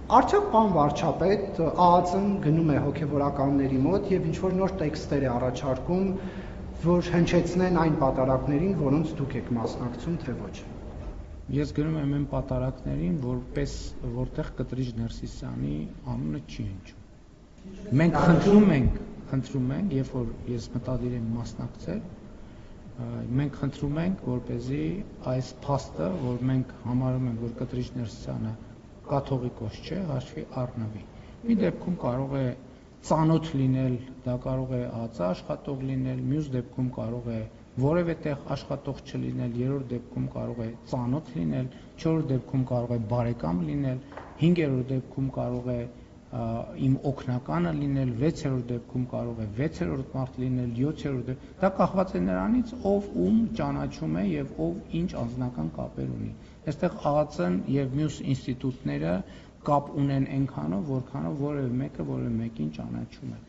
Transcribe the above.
Արդյոք պարոն վարչապետ, ԱԱԾ-ն գնում է հոգևորականների մոտ եւ ինչ-որ նոր տեքստեր է առաջարկում, որ հնչեցնեն այն պատարակներին, որոնց դուք եք մասնակցում, թե ոչ։ Ես գրում եմ այն պատարակներին, որտեղ Կտրիչ Ներսիսյանի անունը չի հնչում։ Մենք խնդրում ենք, երբ որ ես մտադիր եմ մասնակցել, մենք խնդրում ենք, որպեսզի այս փաստը, որ մենք համարում ենք, որ Կտրիչ Ներսիսյանը կաթողիկոս չէ, հաշվի առնվի։ Մի դեպքում կարող է ծանոթ լինել, դա կարող է ԱԱԾ աշխատող լինել, մյուս դեպքում կարող է որևէ տեղ աշխատող չլինել, երրորդ դեպքում կարող է ծանոթ լինել, չորրորդ դեպքում կարող է բարեկամ լինել, հինգերորդ դեպքում կարող է իմ օգնականը լինել, 6-րդ դեպքում կարող է 6-րդ մարդ լինել, 7-րդ դա կախված է նրանից, ով ում ճանաչում է եւ ով ինչ անձնական կապեր ունի։ Այստեղ ԱԱԾ-ն եւ մյուս ինստիտուտները կապ ունեն այնքանով, որքանով որևէ մեկը որևէ մեկին ճանաչում է։